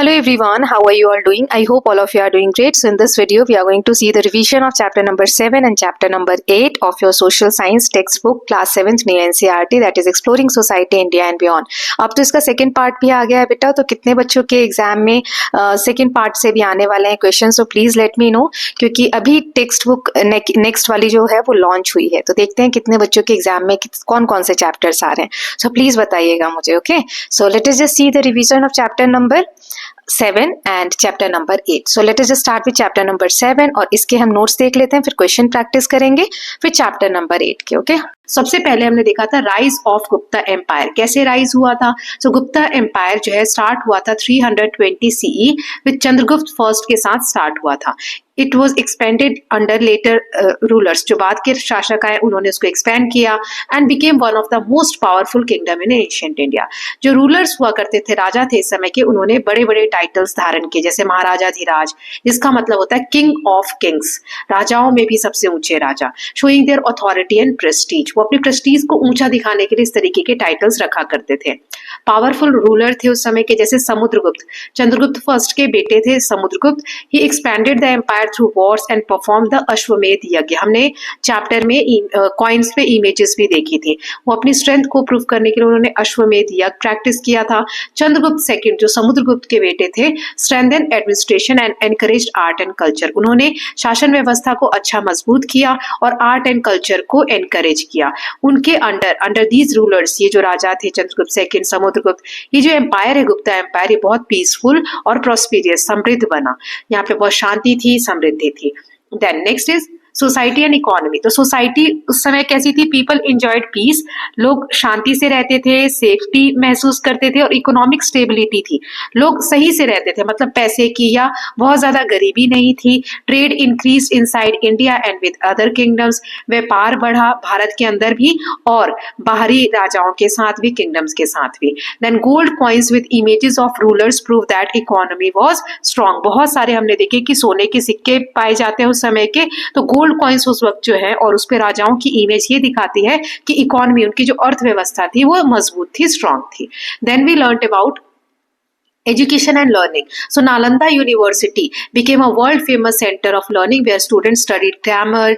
Hello everyone, how are you all doing? I hope all of you are doing great. So in this video, we are going to see the revision of chapter number 7 and chapter number 8 of your social science textbook class 7th new NCERT, that is Exploring Society India and Beyond. अब तो इसका second part भी आ गया है बेटा, तो कितने बच्चों के एग्जाम में सेकंड पार्ट से भी आने वाले हैं question, so please let me know, क्योंकि अभी टेक्स्ट बुक नेक्स्ट वाली जो है वो लॉन्च हुई है, तो देखते हैं कितने बच्चों के एग्जाम में कौन कौन से चैप्टर्स आ रहे हैं. सो प्लीज बताइएगा मुझे. Okay, so let us just see the revision of chapter number 7 and chapter number 8. So let us just start with chapter number 7 और इसके हम नोट्स देख लेते हैं, फिर क्वेश्चन प्रैक्टिस करेंगे, फिर चैप्टर नंबर 8 के. ओके, सबसे पहले हमने देखा था राइज ऑफ गुप्ता एम्पायर, कैसे राइज हुआ था. सो गुप्ता एम्पायर जो है स्टार्ट हुआ था 320 सीई विद चंद्रगुप्त फर्स्ट के साथ स्टार्ट हुआ था. It was expanded under later rulers, जो बाद के शासक आए उन्होंने उसको एक्सपेंड किया and became one of the most powerful kingdom in ancient India. जो रूलर्स हुआ करते थे, राजा थे इस समय के, उन्होंने बड़े बड़े टाइटल्स धारण किए, जैसे महाराजाधिराज, जिसका मतलब होता है किंग ऑफ किंग्स, राजाओं में भी सबसे ऊंचे राजा, showing their authority and prestige. वो अपने प्रेस्टीज को ऊंचा दिखाने के लिए इस तरीके के टाइटल्स रखा करते थे. पावरफुल रूलर थे उस समय के, जैसे समुद्रगुप्त, चंद्रगुप्त फर्स्ट के बेटे थे Samudragupta. He expanded the empire through wars and perform the Ashvamedha yajna. हमने चैप्टर में कॉइन्स पे इमेजेस भी देखी थी. वो अपनी स्ट्रेंथ को प्रूव करने के लिए उन्होंने अश्वमेध यज्ञ प्रैक्टिस किया था. चंद्रगुप्त सेकंड, जो समुद्रगुप्त के बेटे थे, strengthen administration and encouraged art and culture. उन्होंने शासन व्यवस्था को अच्छा मजबूत किया और आर्ट एंड कल्चर को एनकरेज किया. उनके अंडर दीज रूलर्स, ये जो राजा थे चंद्रगुप्त सेकंड, समुद्रगुप्त, ये जो एम्पायर है गुप्ता एम्पायर, ये बहुत पीसफुल और प्रोस्पेरियस, समृद्ध बना. यहाँ पे बहुत शांति थी, समृद्धि थी. Then next is society and economy. तो सोसाइटी उस समय कैसी थी? पीपल एंजॉयड पीस, लोग शांति से रहते थे, सेफ्टी महसूस करते थे और इकोनॉमिक स्टेबिलिटी थी. लोग सही से रहते थे, मतलब पैसे की या बहुत ज्यादा गरीबी नहीं थी. Trade increase inside India and with other kingdoms. व्यापार बढ़ा भारत के अंदर भी और बाहरी राजाओं के साथ भी, किंगडम्स के साथ भी. Then gold coins with images of rulers prove that economy was strong. बहुत सारे हमने देखे कि सोने के सिक्के पाए जाते हैं उस समय के, तो गोल्ड कॉइन्स उस वक्त जो है और उस पे राजाओं की इमेज ये दिखाती है कि इकोनॉमी, उनकी जो अर्थव्यवस्था थी वो मजबूत थी, स्ट्रांग थी. Then we learned about education and learning. So Nalanda University became a world famous center of learning where students studied grammar,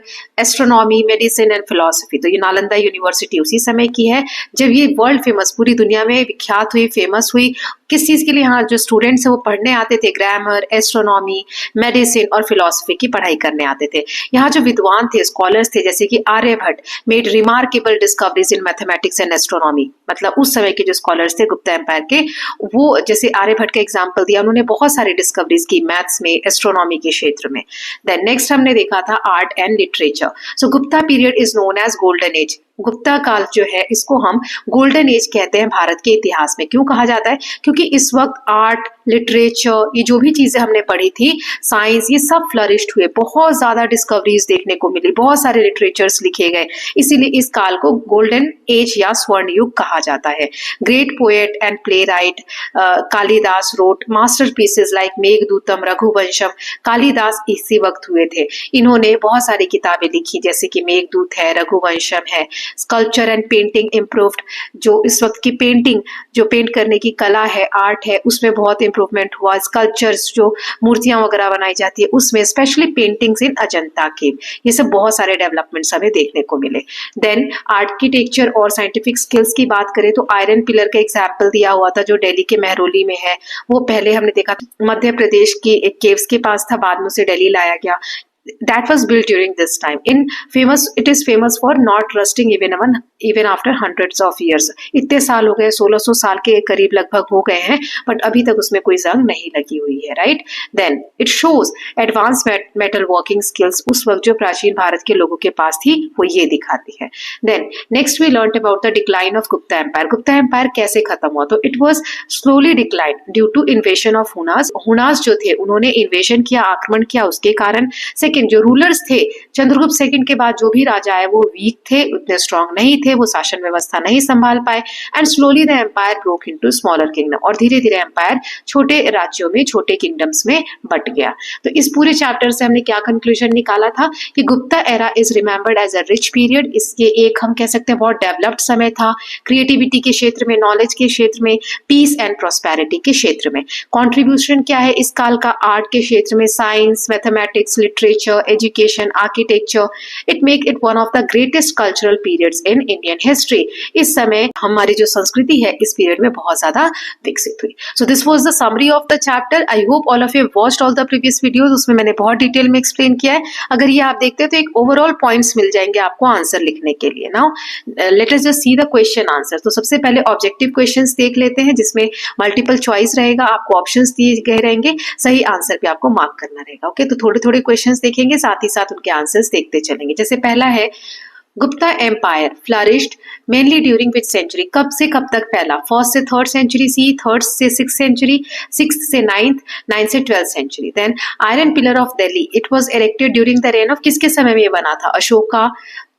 astronomy, medicine and philosophy. तो ये नालंदा यूनिवर्सिटी उसी समय की है जब ये वर्ल्ड फेमस, पूरी दुनिया में विख्यात हुई, फेमस हुई. किस चीज के लिए? यहाँ जो स्टूडेंट्स है वो पढ़ने आते थे, ग्रामर, एस्ट्रोनॉमी, मेडिसिन और फिलोसफी की पढ़ाई करने आते थे. यहाँ जो विद्वान थे, स्कॉलर्स थे, जैसे कि Aryabhata made remarkable discoveries in mathematics and astronomy. मतलब उस समय के जो स्कॉलर्स थे गुप्ता एम्पायर के, वो जैसे आर्यभट्ट का एग्जाम्पल दिया, उन्होंने बहुत सारी डिस्कवरीज की मैथ्स में, एस्ट्रोनॉमी के क्षेत्र में. देन नेक्स्ट हमने देखा था art and literature. So Gupta period is known as golden age. Gupta काल जो है इसको हम गोल्डन एज कहते हैं भारत के इतिहास में. क्यों कहा जाता है? क्योंकि इस वक्त आर्ट, लिटरेचर, ये जो भी चीजें हमने पढ़ी थी, साइंस, ये सब फ्लरिश्ड हुए, बहुत ज्यादा डिस्कवरीज देखने को मिली, बहुत सारे लिटरेचर्स लिखे गए, इसीलिए इस काल को गोल्डन एज या स्वर्ण युग कहा जाता है. Great poet and playwright Kalidasa wrote masterpieces like Meghadutam, Raghuvamsham. Kalidasa इसी वक्त हुए थे. इन्होंने बहुत सारी किताबें लिखी, जैसे कि मेघदूत है, रघुवंशम है. Sculpture and painting improved. जो इस वक्त की पेंटिंग, जो पेंट करने की कला है, आर्ट है, उसमें बहुत इंप्रूवमेंट हुआ. स्कल्पचर्स, जो मूर्तियां वगैरह बनाई जाती है, उसमें स्पेशली पेंटिंग्स इन अजंता केव, ये सब बहुत सारे डेवलपमेंट्स हमें देखने को मिले. देन आर्किटेक्चर और साइंटिफिक स्किल्स की बात करें तो आयरन पिलर का एग्जाम्पल दिया हुआ था, जो दिल्ली के मेहरौली में है. वो पहले हमने देखा मध्य प्रदेश की एक केव्स के पास था, बाद में उसे दिल्ली लाया गया. That was built during this time. It is famous for not rusting even after hundreds of years. इतने साल हो गए, 1600 साल के करीब लगभग हो गए हैं, बट अभी तक उसमें कोई जंग नहीं लगी हुई है, right. Then it shows advance metal working skills. उस वक्त जो प्राचीन भारत के लोगों के पास थी वो ये दिखाती है. Then next we learn about the decline of Gupta empire. Gupta empire कैसे खत्म हुआ? तो it was slowly decline due to invasion of Hunas. Hunas जो थे उन्होंने इन्वेशन किया, आक्रमण किया, उसके कारण. सेकंड जो रूलर्स थे चंद्रगुप्त सेकंड के बाद जो भी राजा है वो वीक थे, उतने स्ट्रांग नहीं थे, वो शासन व्यवस्था नहीं संभाल पाए and slowly the empire broke into smaller kingdom, और धीरे धीरे एम्पायर छोटे राज्यों में, छोटे किंगडम्स में बट गया। तो इस पूरे चैप्टर से हमने क्या कंक्लूजन निकाला था कि Gupta era is remembered as a rich period. इसके एक हम कह सकते हैं बहुत डेवलप्ड समय था, क्रिएटिविटी के क्षेत्र में, नॉलेज के क्षेत्र में, पीस एंड प्रॉस्पेरिटी के क्षेत्र में। कॉन्ट्रीब्यूशन क्या है इस काल का? आर्ट के क्षेत्र में, science, mathematics, literature, education, architecture, it make it one of the greatest cultural periods in Indian history. इस समय हमारी जो संस्कृति है इस पीरियड में बहुत ज्यादा विकसित हुई। So this was the summary of the chapter. I hope all of you watched all the previous videos, उसमें मैंने बहुत डिटेल में एक्सप्लेन किया है। अगर ये आप देखते हैं तो एक ओवरऑल पॉइंट्स मिल जाएंगे आपको आंसर लिखने के लिए। Now let us just see the question answer. तो सबसे पहले ऑब्जेक्टिव क्वेश्चंस देख लेते हैं जिसमें मल्टीपल चॉइस रहेगा, आपको ऑप्शंस दिए गए रहेंगे, सही आंसर पे आपको मार्क करना रहेगा। ओके, तो थोड़े थोड़े क्वेश्चंस देखेंगे, साथ ही साथ उनके आंसर्स देखते चलेंगे। जैसे पहला है, Gupta empire flourished mainly during which century? कब से कब तक फैला? फर्स्ट से थर्ड सेंचुरी, सी थर्ड से सिक्स सेंचुरी, सिक्स से नाइन्थ, नाइन्थ से twelfth century. Then iron pillar of Delhi, it was erected during the reign of, किसके समय में ये बना था? अशोका,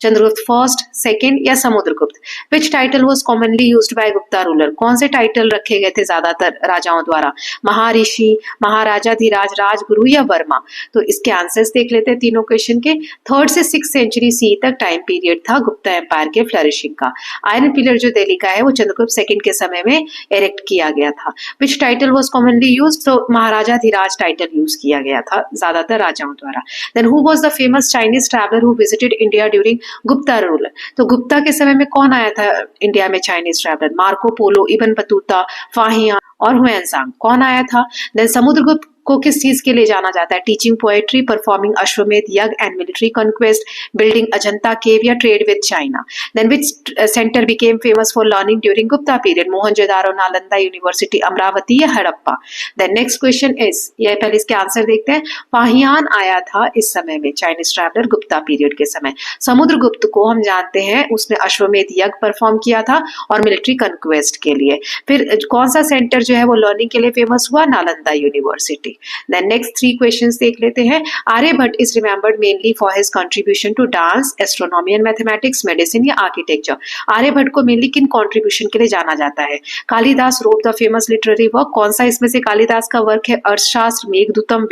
चंद्रगुप्त फर्स्ट, सेकंड या Samudragupta? Which title was commonly used by Gupta ruler? कौन से टाइटल रखे गए थे ज्यादातर राजाओं द्वारा? महाऋषि, महाराजाधिराज, राजगुरु या वर्मा? तो इसके आंसर्स देख लेते हैं तीनों क्वेश्चन के। थर्ड से सिक्स सेंचुरी सी तक टाइम पीरियड था गुप्ता एम्पायर के फ्लरिशिंग का। आयरन पिलर जो दिल्ली का है वो चंद्रगुप्त सेकंड के समय में इरेक्ट किया गया था। विच टाइटल वाज कॉमनली यूज्ड? तो महाराजाधिराज टाइटल यूज किया गया था ज्यादातर राजाओं द्वारा। Then who was the famous Chinese traveller who visited India during Gupta ruler? तो गुप्ता के समय में कौन आया था इंडिया में Chinese traveller? Marco Polo, Ibn Battuta, Fahien और हुएनसांग, कौन आया था? देन समुद्रगुप्त को किस चीज के लिए जाना जाता है? Teaching poetry, performing Ashvamedha yajna and military conquest, building Ajanta cave या trade with China? Then which centre became famous for learning during Gupta period? Mohenjodaro, Nalanda university, Amaravati या Harappa? Then next question is, ये पहले इसके आंसर देखते हैं। फाहियान आया था इस समय में, चाइनीज ट्रैवलर गुप्ता पीरियड के समय। समुद्रगुप्त को हम जानते हैं उसने अश्वमेध यज्ञ परफॉर्म किया था और मिलिट्री कॉन्क्वेस्ट के लिए। फिर कौन सा सेंटर जो है वो लर्निंग के लिए फेमस हुआ? Nalanda university. Then next three questions देख लेते हैं। Aryabhata is remembered mainly for his contribution to dance, astronomy and mathematics, medicine या architecture? आर्यभट्ट को mainly किन contribution के लिए जाना जाता है? Kalidas wrote the famous literary work, कौन सा इसमें से कालिदास का वर्क है? अर्थशास्त्र, मेघदूतम,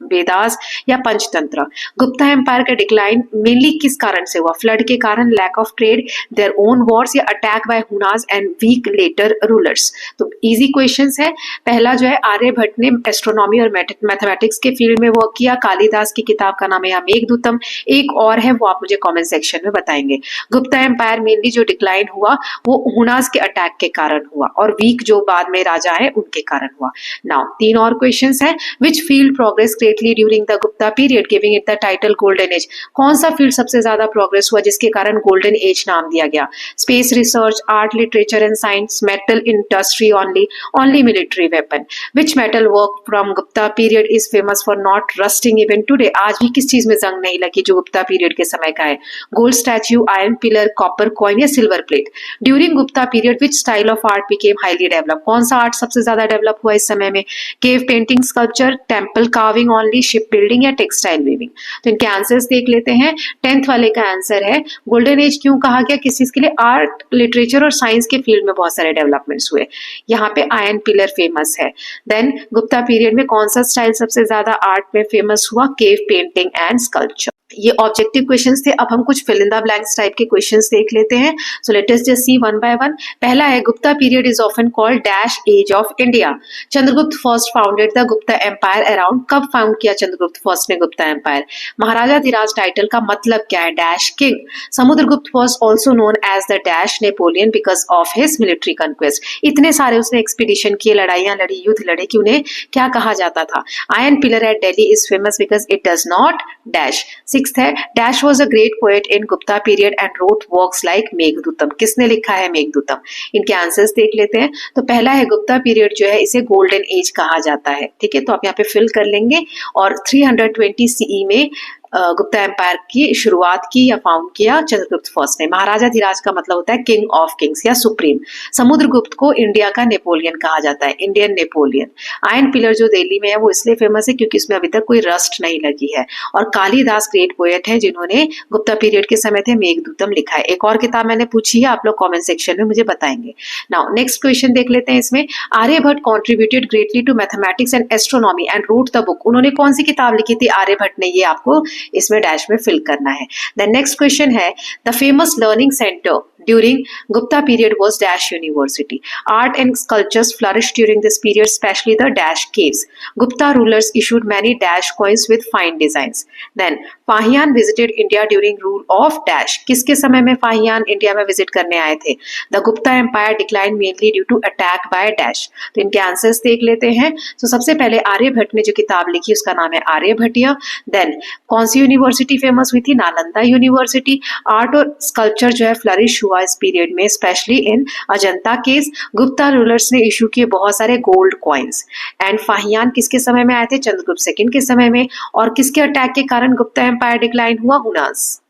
वेदास या पंचतंत्र? गुप्ता एम्पायर का डिक्लाइन मेनली किस कारण से हुआ? फ्लड के कारण, lack of trade, their own wars या attack by Hunas and weak later rulers? तो इजी क्वेश्चंस है। पहला जो है आर्यभट्ट ने एस्ट्रोनॉमी और मैथमेटिक्स के फील्ड में वर्क किया। कालिदास की किताब का नाम है मेघदूतम। एक और है वो आप मुझे कमेंट सेक्शन में बताएंगे। गुप्ता एम्पायर मेनली जो डिक्लाइन हुआ वो हुनास के अटैक के कारण हुआ और वीक जो बाद में राजा है उनके कारण हुआ। नाउ तीन और क्वेश्चंस है। Which field progress greatly during the Gupta period giving it the title golden age? कौन सा फील्ड सबसे ज्यादा प्रोग्रेस हुआ जिसके कारण गोल्डन एज नाम दिया गया? Space research, art, literature and science, metal industry, only military weapon? Which metal work from Gupta period is famous for not rusting even today? आज भी किस चीज में जंग नहीं लगी जो गुप्ता पीरियड के समय का है? Gold statue, iron pillar, copper coin या silver plate? During Gupta period which style of art became highly develop? कौन सा आर्ट सबसे ज्यादा डेवलप हुआ इस समय में? Cave painting, sculpture, temple carving only, ship building या टेक्सटाइल वीविंग? तो इनके आंसर्स देख लेते हैं। 10th वाले का आंसर है गोल्डन एज क्यों कहा गया, किस चीज के लिए? आर्ट, लिटरेचर और साइंस के फील्ड में बहुत सारे डेवलपमेंट्स हुए। यहाँ पे आयरन पिलर फेमस है। देन गुप्ता पीरियड में कौन सा स्टाइल सबसे ज्यादा आर्ट में फेमस हुआ? Cave painting and sculpture. ये ऑब्जेक्टिव क्वेश्चंस थे। अब हम कुछ fill in the blanks type के क्वेश्चंस देख लेते हैं। So let us just see one by one. पहला है Gupta period is often called dash age of India? Chandragupta first founded the Gupta empire around? कब फाउंड किया चंद्रगुप्त फर्स्ट ने गुप्ता एम्पायर? महाराजाधिराज टाइटल का मतलब क्या है? Dash king. Samudragupta was also known as the dash Napoleon because of his military conquest. इतने सारे उसने एक्सपीडिशन किए, लड़ाइयां लड़ी, युद्ध लड़े कि उन्हें क्या कहा जाता था? Iron pillar at Delhi is famous because it does not dash. Sixth है dash was a great poet in Gupta period and wrote works like Meghadutam? किसने लिखा है मेघदूतम? इनके आंसर्स देख लेते हैं। तो पहला है गुप्ता पीरियड जो है इसे गोल्डन एज कहा जाता है। ठीक है, तो आप यहाँ पे फिल कर लेंगे। और 320 सीई में गुप्ता एम्पायर की शुरुआत की या फाउंड किया? चंद्रगुप्त फर्स्ट ने। महाराजा धीराज का मतलब होता है किंग ऑफ किंग्स या सुप्रीम। समुद्रगुप्त को इंडिया का नेपोलियन कहा जाता है, इंडियन नेपोलियन। आयरन पिलर जो दिल्ली में है वो इसलिए फेमस है क्योंकि इसमें अभी तक कोई रस्ट नहीं लगी है। और कालिदास ग्रेट पोएट है जिन्होंने गुप्ता पीरियड के समय थे मेघदूतम लिखा है। एक और किताब मैंने पूछी है, आप लोग कमेंट सेक्शन में मुझे बताएंगे। नाउ नेक्स्ट क्वेश्चन देख लेते हैं इसमें। Aryabhata contributed greatly to mathematics and astronomy and wrote the book. उन्होंने कौन सी किताब लिखी थी आर्यभट्ट ने? ये आपको इसमें डैश में फिल करना है। देन नेक्स्ट क्वेश्चन है the famous learning centre during Gupta period was Dash University. Art and sculptures flourished during this period, especially the Dash caves. Gupta rulers issued many Dash coins with fine designs. Then Fahian visited India during rule of Dash. किसके समय में Fahien India में visit करने आए थे? The Gupta Empire declined mainly due to attack by Dash. तो इनके answers देख लेते हैं। तो सबसे पहले आर्यभट्ट ने जो किताब लिखी उसका नाम है आर्यभट्टिया। देन कौन सी यूनिवर्सिटी फेमस हुई थी? नालंदा यूनिवर्सिटी। आर्ट और स्कल्पचर जो है फ्लरिश हुआ इस पीरियड में, specially in Ajanta case. Gupta rulers ने इशू किए बहुत सारे गोल्ड कॉइन्स। एंड फाहियान किसके समय में आए थे? चंद्रगुप्त सेकंड के समय में। और किसके अटैक के कारण गुप्ता एम्पायर डिक्लाइन हुआ? हुनास।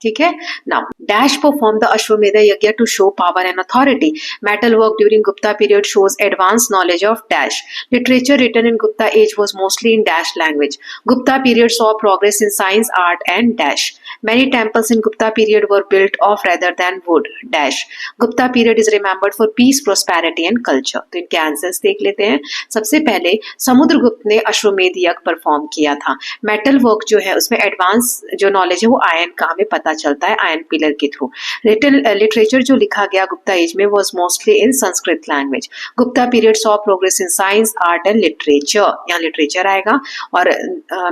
ठीक है। Now dash perform the Ashvamedha yajna to show power and authority. Metal work during Gupta period shows advance knowledge of dash. Literature written in Gupta age was mostly in dash language. Gupta period saw progress in science art and dash. Many temples in Gupta period were built of rather than wood dash. Gupta period is remembered for peace, prosperity and culture. तो इनके answers देख लेते हैं। सबसे पहले समुद्रगुप्त ने अश्वमेध यज्ञ परफॉर्म किया था। मेटल वर्क जो है उसमें एडवांस जो नॉलेज है वो आयन का हमें पता चलता है आयन पिलर के थ्रू। लिटरेचर जो लिखा गया गुप्ता एज में was mostly in Sanskrit language. Gupta period saw progress in science, art and literature. यहाँ लिटरेचर आएगा। और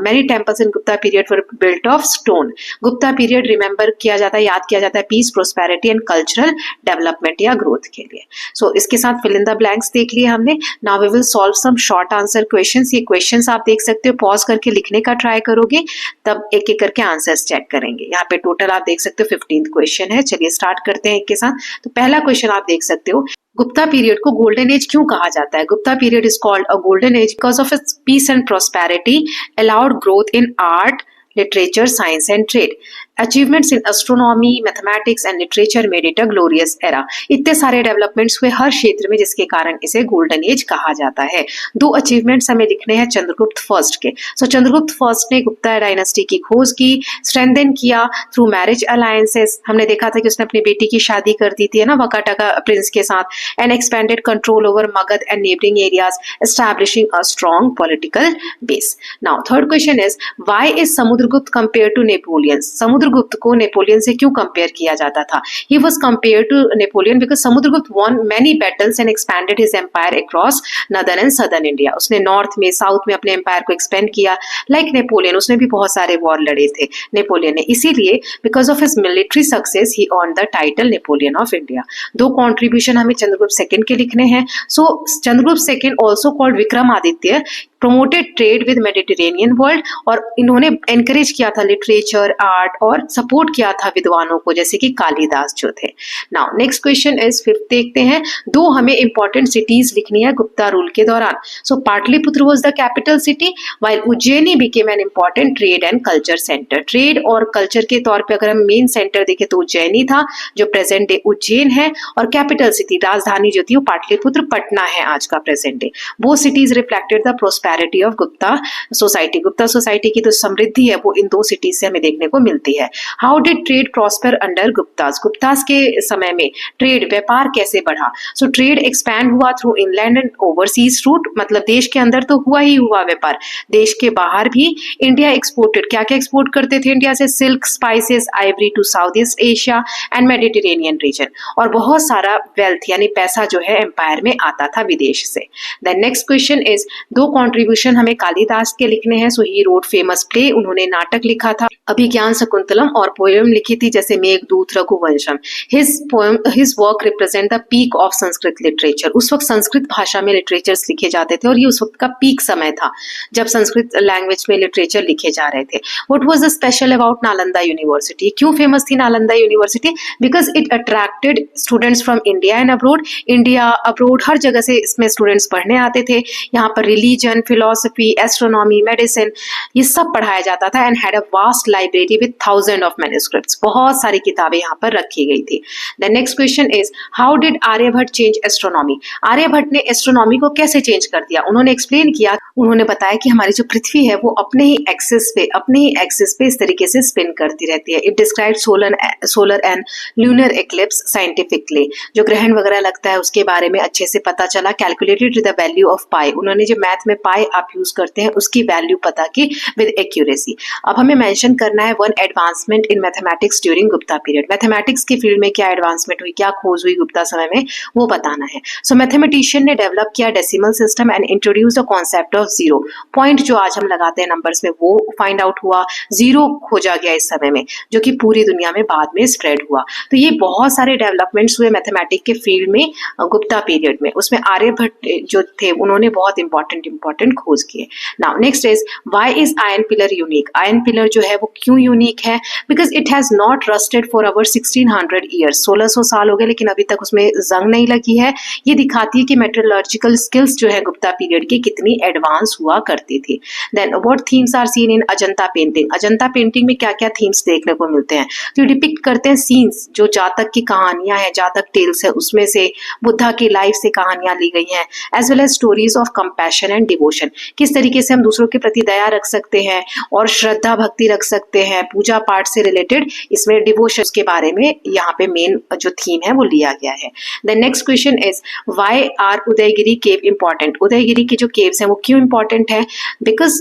many temples in Gupta period were built of stone. Gupta period remember किया जाता है, याद किया जाता है peace, prosperity and cultural development या ग्रोथ के लिए। सो इसके साथ फिल इन द ब्लैंक्स देख लिए हमने। Now we will solve some short answer questions. ये क्वेश्चंस आप देख सकते हो, पॉज करके लिखने का ट्राई करोगे तब एक एक करके आंसर्स चेक करेंगे। यहाँ पे टोटल आप देख सकते हो 15th क्वेश्चन है। चलिए स्टार्ट करते हैं एक के साथ। तो पहला क्वेश्चन आप देख सकते हो, गुप्ता पीरियड को गोल्डन एज क्यों कहा जाता है? Gupta period is called a golden age because of its peace and prosperity, allowed growth in art, literature, science and trade. Achievements in astronomy, mathematics and literature made it a glorious era. इतने सारे developments हुए हर क्षेत्र में जिसके कारण इसे golden age कहा जाता है। दो अचीवमेंट्स हमें लिखने हैं चंद्रगुप्त फर्स्ट के। सो चंद्रगुप्त फर्स्ट ने गुप्ता डायनेस्टी की खोज की, स्ट्रेंथन किया थ्रू मैरिज अलायंसेस। हमने देखा था कि उसने अपनी बेटी की शादी कर दी थी ना वकाटका प्रिंस के साथ। And expanded control over Magadha and neighbouring areas, establishing a strong political base. Now third question is why is Samudragupta compare to Napoleon? Samudragupta को नेपोलियन से क्यों कंपेयर किया जाता था? He was compare to Napoleon because Samudragupta won many battles and expanded his empire across northern and southern India. उसने north में, south में अपने एम्पायर को एक्सपेंड किया। लाइक नेपोलियन, उसने भी बहुत सारे वॉर लड़े थे नेपोलियन ने। इसीलिए because of his military success he earned the title Napoleon of India. दो कॉन्ट्रीब्यूशन हमें चंद्रगुप्त सेकंड के लिखने हैं। So Chandragupta second also called Vikramaditya promoted trade with Mediterranean world, और इन्होंने एनकरेज किया था लिटरेचर, आर्ट और सपोर्ट किया था विद्वानों को जैसे कि कालिदास जो थे। Now next question is fifth देखते हैं। दो हमें इंपॉर्टेंट सिटीज लिखनी है गुप्ता रूल के दौरान। So Pataliputra was the capital city while Ujjaini became an important trade and culture centre. Trade और कल्चर के तौर पे अगर हम मेन सेंटर देखें तो उज्जैनी था जो प्रेजेंट डे उज्जैन है, और कैपिटल सिटी राजधानी जो थी वो पाटलिपुत्र पटना है आज का प्रेजेंट डे। वो cities reflected the prosperity of Gupta society. Gupta society की तो समृद्धि है वो इन दो सिटीज से हमें देखने को मिलती है। How did trade prosper under Guptas? Guptas के समय में ट्रेड व्यापार कैसे बढ़ा? सो ट्रेड एक्सपैंड हुआ through inland and overseas route, मतलब देश के अंदर तो हुआ ही हुआ व्यापार, देश के बाहर भी। इंडिया एक्सपोर्टेड, क्या क्या एक्सपोर्ट करते थे इंडिया से? Silk, spices, ivory to south east Asia and Mediterranean region, और बहुत सारा वेल्थ यानी पैसा जो है एम्पायर में आता था विदेश से। देन नेक्स्ट क्वेश्चन इज दो कॉन्ट्रीब्यूशन हमें कालिदास के लिखने हैं। सो ही रोट फेमस प्ले, उन्होंने नाटक लिखा था, अभिज्ञान शकुंतलम, और पोएम लिखी थी जैसे Meghdoot, Raghuvamsham. His work represent the peak of Sanskrit literature. उस वक्त संस्कृत भाषा में लिटरेचर्स लिखे जाते थे और ये उस वक्त का पीक समय था जब संस्कृत लैंग्वेज में लिटरेचर लिखे जा रहे थे। What was the special about Nalanda university? क्यों फेमस थी Nalanda university? Because it attracted students from India and abroad. India, abroad हर जगह से इसमें स्टूडेंट्स पढ़ने आते थे। यहाँ पर रिलीजन, फिलोसफी, एस्ट्रोनॉमी, मेडिसिन, ये सब पढ़ाया जाता था and had a vast library with thousand of manuscripts, बहुत सारी किताबें यहाँ पर रखी गई थी। The next question is how did Aryabhata change astronomy? Aryabhata ने एस्ट्रोनॉमी को कैसे चेंज कर दिया? उन्होंने एक्सप्लेन किया, उन्होंने बताया कि हमारी जो पृथ्वी है वो अपने ही एक्सिस पे इस तरीके से स्पिन करती रहती है। It describe solar and lunar eclipse scientifically, जो ग्रहण वगैरह लगता है उसके बारे में अच्छे से पता चला। कैलकुलेटेड द वैल्यू ऑफ पाई, उन्होंने जो मैथ में पाई आप यूज करते हैं उसकी वैल्यू पता की विद एक्यूरेसी। अब हमें मेंशन करना है one advancement in mathematics during Gupta period. Mathematics की फील्ड में क्या एडवांसमेंट हुई, क्या खोज हुई गुप्ता समय में, वो बताना है। सो मैथमेटिशियन ने डेवलप किया decimal system and introduce the concept of zero. Point जो आज हम लगाते हैं नंबर्स में वो फाइंड आउट हुआ, जीरो खोजा गया इस समय में, जो कि पूरी दुनिया में बाद में स्प्रेड हुआ। तो ये बहुत सारे डेवलपमेंट्स हुए मैथमेटिक्स के फील्ड में गुप्ता पीरियड में। उसमें आर्यभट्ट जो थे उन्होंने बहुत इंपॉर्टेंट खोज किए। Now next is why is iron pillar unique? Iron pillar जो है वो क्यों यूनिक है? Because it has not rusted for over 1600 years, 1600 साल हो गए लेकिन अभी तक उसमें जंग नहीं लगी है। ये दिखाती है कि मेटलर्जिकल स्किल्स जो है गुप्ता पीरियड की कितनी एडवांस हुआ करती थी। Then what themes are seen in Ajanta painting? Ajanta painting में क्या क्या थीम्स देखने को मिलते हैं? जो डिपिक्ट करते हैं सीन्स, जो जातक की कहानियां हैं, जातक टेल्स है, उसमें से बुद्धा की लाइफ से कहानियां ली गई हैं, as well as stories of compassion and devotion. किस तरीके से हम दूसरों के प्रति दया रख सकते हैं और श्रद्धा भक्ति रख सकते हैं, पूजा पाठ से रिलेटेड इसमें डिवोशन के बारे में यहाँ पे मेन जो थीम है वो लिया गया है। The next question is why are Udayagiri cave important? Udayagiri की जो केव्स हैं वो क्यों इंपॉर्टेंट है? Because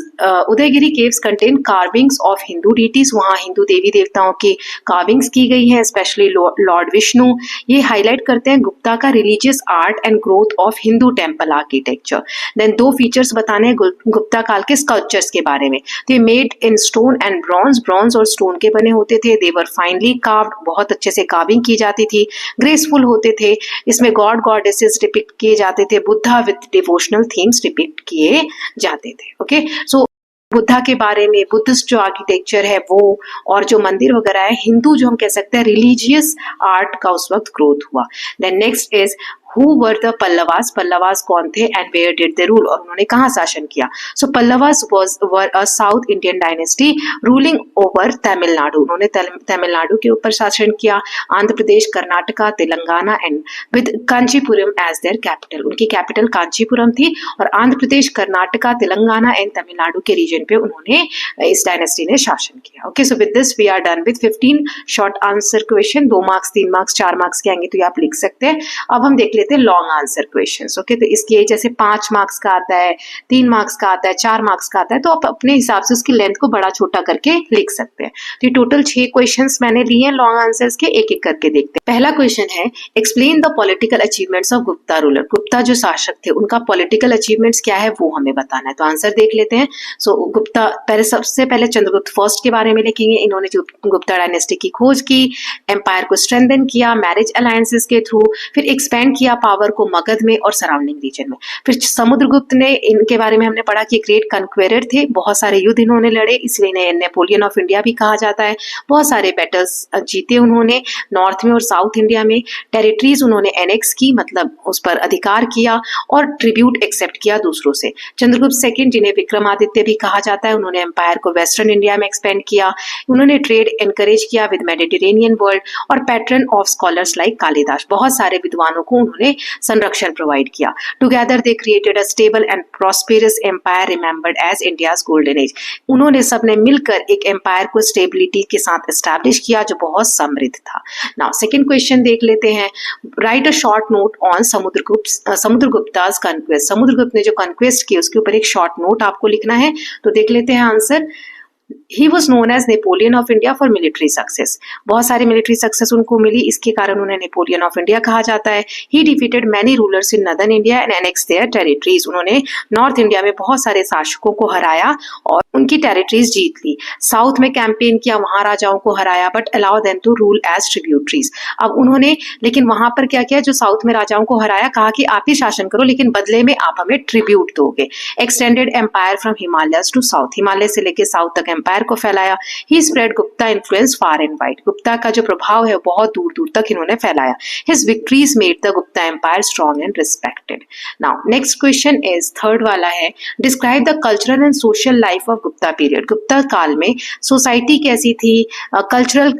Udayagiri caves contain carvings of Hindu deities, वहाँ हिंदू देवी देवताओं की कार्विंग्स की गई हैं, स्पेशली लॉर्ड विष्णु। ये हाईलाइट करते हैं गुप्ता का religious art and growth of Hindu temple architecture. Then दो फीचर्स बताने हैं गुप्ता काल के स्कल्पचर्स के बारे में। तो ये made in stone and bronze और स्टोन के बने होते थे। दे वर फाइनली कार्व्ड, बहुत अच्छे से कार्विंग की जाती थी, ग्रेसफुल होते थे। इसमें गॉड गॉडेसेस डिपिक्ट किए जाते थे, Buddha with devotional themes depict किए जाते थे। ओके, सो बुद्धा के बारे में, बुद्धिस्ट जो आर्किटेक्चर है वो, और जो मंदिर वगैरह है, हिंदू जो हम कह सकते हैं रिलीजियस आर्ट का उस वक्त ग्रोथ हुआ। Then next is Who were the Pallavas? Pallavas कौन थे and where did they rule? और उन्होंने कहाँ शासन किया? So Pallavas were a South Indian dynasty ruling over Tamil Nadu. उन्होंने तमिलनाडु के ऊपर शासन किया, Andhra Pradesh, Karnataka, Telangana and with Kanchipuram as their capital. उनकी कैपिटल कांचीपुरम थी और आंध्र प्रदेश, कर्नाटका, तेलंगाना एंड तमिलनाडु के रीजन पे उन्होंने इस डायनेस्टी ने शासन किया। Okay, so with this we are done with 15 short answer question. 2 marks, 3 marks, 4 marks के आएंगे तो ये आप लिख सकते हैं। अब हम देख लेते हैं लॉन्ग आंसर क्वेश्चंस। ओके, तो इसकी जैसे 5 मार्क्स का आता है, 3 मार्क्स का आता है, 4 मार्क्स का आता है, तो आप अपने हिसाब से उसकी लेंथ को बड़ा छोटा करके लिख सकते हैं। तो ये टोटल 6 क्वेश्चंस मैंने लिए हैं लॉन्ग आंसर्स के, एक एक करके देखते हैं। पहला क्वेश्चन है explain the political achievements of Gupta ruler. Gupta जो शासक थे उनका पॉलिटिकल अचीवमेंट्स क्या है वो हमें बताना है। तो आंसर देख लेते हैं। सो गुप्ता सबसे पहले चंद्रगुप्त फर्स्ट के बारे में लिखेंगे। इन्होंने जो गुप्ता डायनेस्टी की खोज की, एम्पायर को स्ट्रेंथन किया मैरिज अलायंसेस के थ्रू, फिर एक्सपेंड किया पावर को मगध में और सराउंडिंग रीजन में। फिर समुद्रगुप्त ने, इनके बारे में हमने पढ़ा कि ग्रेट कन्क्वेरर थे, बहुत सारे युद्ध इन्होंने लड़े, इसलिए इन्हें नेपोलियन ऑफ इंडिया भी कहा जाता है। बहुत सारे बैटल्स जीते उन्होंने नॉर्थ में और साउथ इंडिया में। टेरिटरीज उन्होंने एनेक्स की, मतलब उस पर अधिकार किया, और ट्रिब्यूट एक्सेप्ट किया दूसरों से। चंद्रगुप्त सेकंड, जिन्हें विक्रमादित्य भी कहा जाता है, उन्होंने एम्पायर को वेस्टर्न इंडिया में एक्सपेंड किया। उन्होंने ट्रेड एनकरेज किया विद मेडिटेरेनियन वर्ल्ड, और patron of scholars like Kalidasa, बहुत सारे विद्वानों को उन्होंने संरक्षण प्रोवाइड किया। Together they created a stable and prosperous empire remembered as India's golden age. उन्होंने सबने मिलकर एक एम्पायर को स्टेबिलिटी के साथ एस्टैब्लिश किया जो बहुत समृद्ध था। नाउ सेकंड क्वेश्चन देख लेते हैं। Write a short note on Samudragupta's conquest. Samudragupta ने जो कन्क्वेस्ट की उसके ऊपर एक शॉर्ट नोट आपको लिखना है। तो देख लेते हैं answer. He was known as Napoleon of India for military success. बहुत सारी मिलिट्री सक्सेस उनको मिली, इसके कारण उन्हें नेपोलियन ऑफ इंडिया कहा जाता है। He defeated many rulers in northern India and annexed their territories. उन्होंने नॉर्थ इंडिया में बहुत सारे शासकों को हराया और उनकी टेरिटरीज जीत ली। साउथ में कैंपेन किया, वहां राजाओं को हराया, but allow them to rule as tributaries. अब उन्होंने लेकिन वहां पर क्या किया, जो साउथ में राजाओं को हराया, कहा कि आप ही शासन करो लेकिन बदले में आप हमें ट्रिब्यूट दोगे। Extended empire from Himalayas to south, Himalaya से लेकर साउथ तक एम्पायर को फैलाया। He spread Gupta influence far and wide, Gupta का जो प्रभाव है बहुत दूर दूर तक इन्होंने फैलाया। His victories made the Gupta empire strong and respected. Now next question is third वाला है, describe the cultural and social life of Gupta period. Gupta काल में सोसाइटी कैसी थी, कल्चरल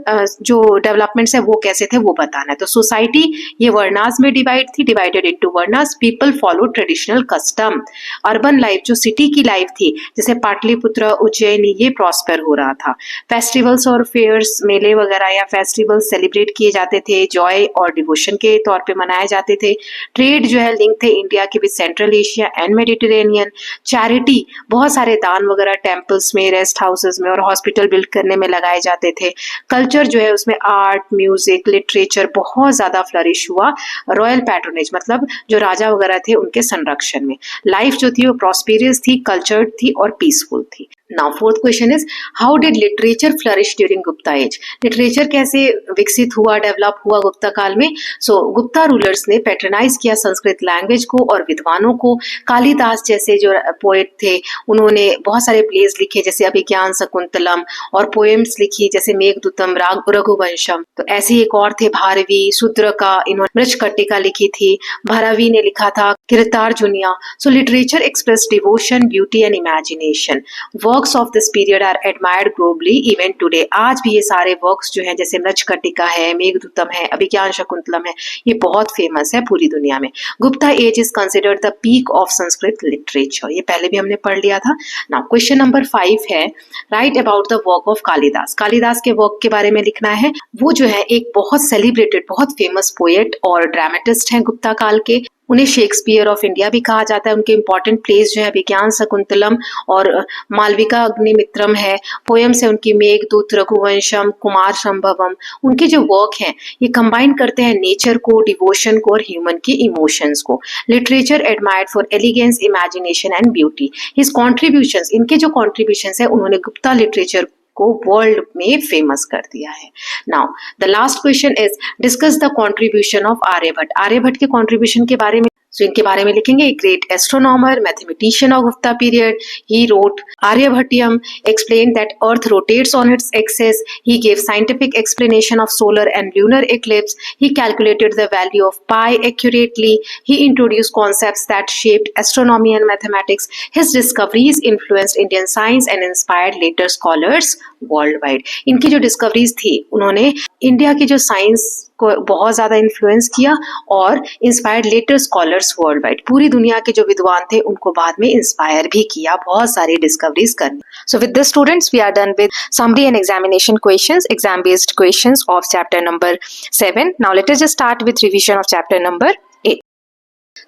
जो डेवलपमेंट्स है वो कैसे थे वो बताना है। तो सोसाइटी ये वर्णास में डिवाइड थी, divided into varnas. People follow traditional custom. Urban life जो सिटी की लाइफ थी, जैसे पाटलिपुत्र, उज्जैन, ये प्रॉस्पर हो रहा था। फेस्टिवल्स और फेयर्स, मेले वगैरह या फेस्टिवल्स सेलिब्रेट किए जाते थे, जॉय और डिवोशन के तौर पे मनाए जाते थे। ट्रेड जो है लिंक थे इंडिया के with central Asia and Mediterranean. Charity, बहुत सारे दान वगैरह टेम्पल्स में, रेस्ट हाउसेस में और हॉस्पिटल बिल्ड करने में लगाए जाते थे। कल्चर जो है उसमें आर्ट, म्यूजिक, लिटरेचर बहुत ज्यादा फ्लरिश हुआ। रॉयल पैट्रोनेज मतलब जो राजा वगैरह थे उनके संरक्षण में। लाइफ जो थी वो प्रॉस्पेरियस थी, कल्चर्ड थी और पीसफुल थी। Now fourth question is, how did literature flourish during Gupta age. Literature कैसे विकसित हुआ, डेवलप हुआ गुप्ता काल में। गुप्ता रूलर्स ने पैट्रनाइज किया संस्कृत लैंग्वेज को और विद्वानों को। कालिदास जैसे जो पोएट थे उन्होंने बहुत सारे प्लेस लिखे, जैसे अभिज्ञान शकुंतलम, और पोएम्स लिखी जैसे मेघदूतम, रघुवंशम। तो ऐसे एक और थे भारवी, शूद्र का इन्होंने मृच्छकटिका लिखी थी। भरवी ने लिखा था Kiratarjuniya. So literature express devotion, beauty and imagination. Works of this period are admired globally even today. आज भी ये सारे वर्क्स जो हैं, जैसे मृच्छकटिका है, मेघदूतम है, अभिज्ञान शकुंतलम है, ये बहुत फेमस है पूरी दुनिया में। Gupta age is considered the peak of Sanskrit literature, ये पहले भी हमने पढ़ लिया था। नाउ क्वेश्चन नंबर 5 है, right about the work of Kalidas. Kalidas के वर्क के बारे में लिखना है। वो जो है एक बहुत सेलिब्रेटेड, बहुत फेमस पोएट और ड्रामेटिस्ट हैं गुप्ता काल के। उन्हें शेक्सपियर ऑफ इंडिया भी कहा जाता है। उनके इंपॉर्टेंट प्लेस जो है अभिज्ञान शकुंतलम और मालविका अग्निमित्रम है। पोएम्स है उनकी मेघदूत, रघुवंशम, कुमार संभवम। उनके जो वर्क हैं ये कंबाइन करते हैं नेचर को, डिवोशन को और ह्यूमन के इमोशंस को। Literature admired for elegance, imagination and beauty. His contributions, इनके जो कॉन्ट्रीब्यूशंस है उन्होंने गुप्ता लिटरेचर को वर्ल्ड में फेमस कर दिया है। Now the last question is, discuss the contribution of Aryabhata. Aryabhata के कंट्रीब्यूशन के बारे में इनके बारे में लिखेंगे। Great astronomer, mathematician of Gupta period. He wrote Aryabhatiyam, explain that earth rotates on its axis. He gave scientific explanation of solar and lunar eclipse. He calculated the value of pi accurately. He introduced concepts that shaped astronomy and mathematics. His discoveries influenced Indian science and inspired later scholars world wide. इनकी जो discoveries थी उन्होंने India की जो science को बहुत ज्यादा influence किया और inspired later scholars world wide. पूरी दुनिया के जो विद्वान थे उनको बाद में इंस्पायर भी किया बहुत सारी डिस्कवरीज करने। So with this students, we are done with summary and examination questions, exam based questions of chapter number 7. Now let us just start with revision of chapter number 8.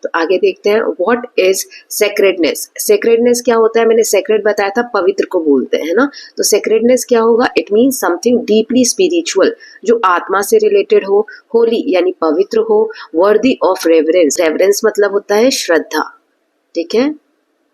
तो आगे देखते हैं, व्हाट इज सेक्रेडनेस। सेक्रेडनेस क्या होता है, मैंने sacred बताया था, पवित्र को बोलते हैं ना। तो सेक्रेडनेस क्या होगा, it means something deeply spiritual, जो आत्मा से रिलेटेड हो, होली यानी पवित्र हो, वर्दी ऑफ रेवरेंस। रेवरेंस मतलब होता है श्रद्धा, ठीक है,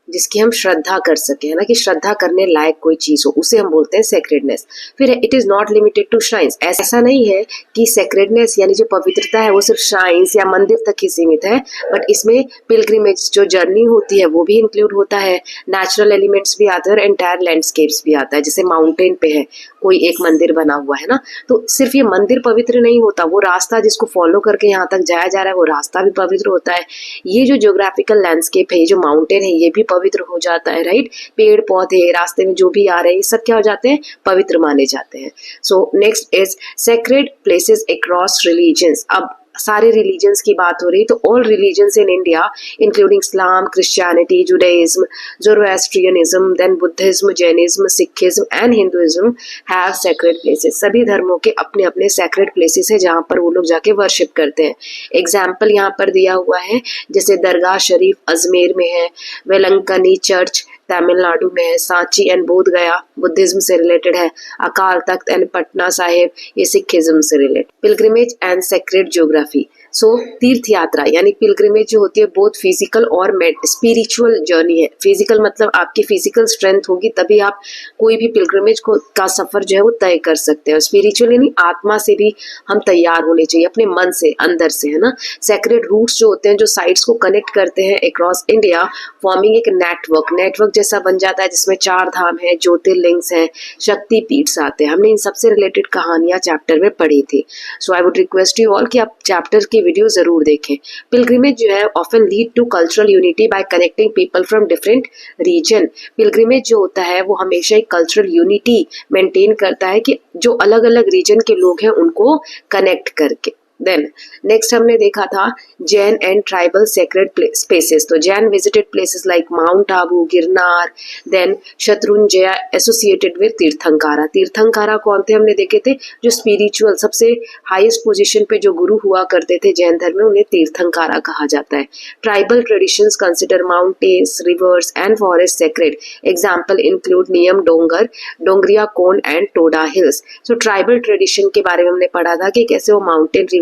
जिसकी हम श्रद्धा कर सके, है ना, कि श्रद्धा करने लायक कोई चीज हो, उसे हम बोलते हैं सेक्रेडनेस। फिर it is not limited to shrines. ऐसा नहीं है कि सेक्रेडनेस यानी जो पवित्रता है वो सिर्फ श्राइन्स या मंदिर तक ही सीमित है, बट इसमें पिलग्रिमेज जो जर्नी होती है वो भी इंक्लूड होता है। नेचुरल एलिमेंट्स भी आते हैं और एंटायर लैंडस्केप्स भी आता है, जैसे माउंटेन पे है कोई एक मंदिर बना हुआ है ना, तो सिर्फ ये मंदिर पवित्र नहीं होता, वो रास्ता जिसको फॉलो करके यहाँ तक जाया जा रहा है वो रास्ता भी पवित्र होता है। ये जो ज्योग्राफिकल लैंडस्केप है, ये जो माउंटेन है, ये भी पवित्र हो जाता है, राइट। पेड़ पौधे रास्ते में जो भी आ रहे हैं ये सब क्या हो जाते हैं, पवित्र माने जाते हैं। So next is sacred places across religions. अब सारे रिलीजन्स की बात हो रही, तो all religions in India including Islam, Christianity, Judaism, Zoroastrianism, then Buddhism, Jainism, Sikhism and Hinduism have sacred places. सभी धर्मों के अपने अपने सेक्रेड प्लेसेस है जहाँ पर वो लोग जाके वर्शिप करते हैं। एग्जाम्पल यहाँ पर दिया हुआ है, जैसे दरगाह शरीफ अजमेर में है, वेलंकनी चर्च तमिलनाडु में है, सांची एंड बोध गया बुद्धिज्म से रिलेटेड है, अकाल तख्त एंड पटना साहिब ये सिखिज्म से related. Pilgrimage and sacred geography. So तीर्थ यात्रा यानी पिलग्रिमेज जो होती है बहुत फिजिकल और स्पिरिचुअल जर्नी है। फिजिकल मतलब आपकी फिजिकल स्ट्रेंथ होगी तभी आप कोई भी पिलग्रिमेज को का सफर जो है वो तय कर सकते हैं। स्पिरिचुअल यानी आत्मा से भी हम तैयार होने चाहिए, अपने मन से, अंदर से, है ना। सेक्रेड रूट्स जो होते हैं जो साइट्स को कनेक्ट करते हैं अक्रॉस इंडिया, फॉर्मिंग एक नेटवर्क जैसा बन जाता है जिसमें 4 धाम है, ज्योतिर्लिंग्स हैं, शक्ति पीठ आते हैं। हमने इन सबसे रिलेटेड कहानियां चैप्टर में पढ़ी थी। So I would request you all कि आप चैप्टर की वीडियो जरूर देखें। पिलग्रिमेज जो है often lead to cultural unity by connecting people from different region. Pilgrimage जो होता है वो हमेशा एक कल्चरल यूनिटी मेंटेन करता है कि जो अलग अलग रीजन के लोग हैं उनको कनेक्ट करके। देन नेक्स्ट हमने देखा था Jain and tribal sacred spaces. तो Jain visited places like Mount Abu, Girnar, then Shatrunjaya associated with Tirthankara. Tirthankara कौन थे हमने देखे थे, जो स्पिरिचुअल सबसे हाईएस्ट पोजीशन पे जो गुरु हुआ करते थे जैन धर्म में, उन्हें तीर्थंकारा कहा जाता है। Tribal traditions consider mountains, reverse and forest sacred. Example include नियम डोंगर, Dongriya cone and Toda hills. So tribal tradition के बारे में हमने पढ़ा था कि कैसे वो माउंटेन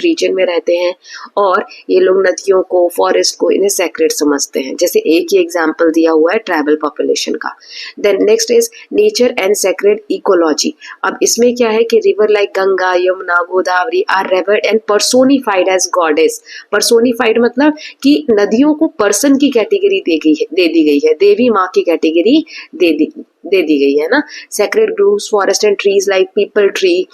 रीजन में रहते हैं और ये लोग नदियों को, फॉरेस्ट को, इन्हें सेक्रेड समझते हैं। जैसे एक ही एग्जांपल दिया हुआ है ट्राइबल पॉपुलेशन का। Then next is nature and sacred ecology. अब इसमें क्या है कि river like Ganga, Yamuna, Godavari are revered and personified as goddess. Personified मतलब कि नदियों को पर्सन की कैटेगरी दे दी गई है, देवी माँ की कैटेगरी दे दी गई है ना। Sacred groves, forest and trees like peepal tree,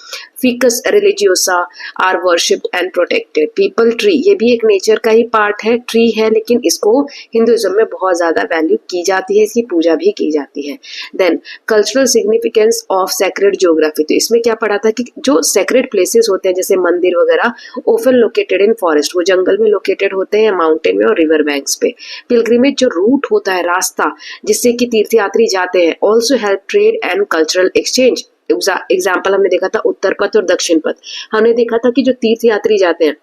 ficus religiosa are worshipped and protected. Peepal tree ये भी एक नेचर का ही पार्ट है, ट्री है, लेकिन इसको हिंदुइज्म में बहुत ज्यादा वैल्यू की जाती है, इसकी पूजा भी की जाती है। Then cultural significance of sacred geography. तो इसमें क्या पढ़ा था कि जो सेक्रेड प्लेसेस होते हैं जैसे मंदिर वगैरह, ओफन लोकेटेड इन फॉरेस्ट, वो जंगल में लोकेटेड होते हैं, माउंटेन में और रिवर बैंक्स पे। पिलग्रिमेज जो रूट होता है, रास्ता जिससे कि तीर्थयात्री जाते हैं, also help trade and cultural exchange. Example हमने देखा था उत्तर पथ और दक्षिण पथ। हमने देखा था कि जो तीर्थयात्री जाते हैं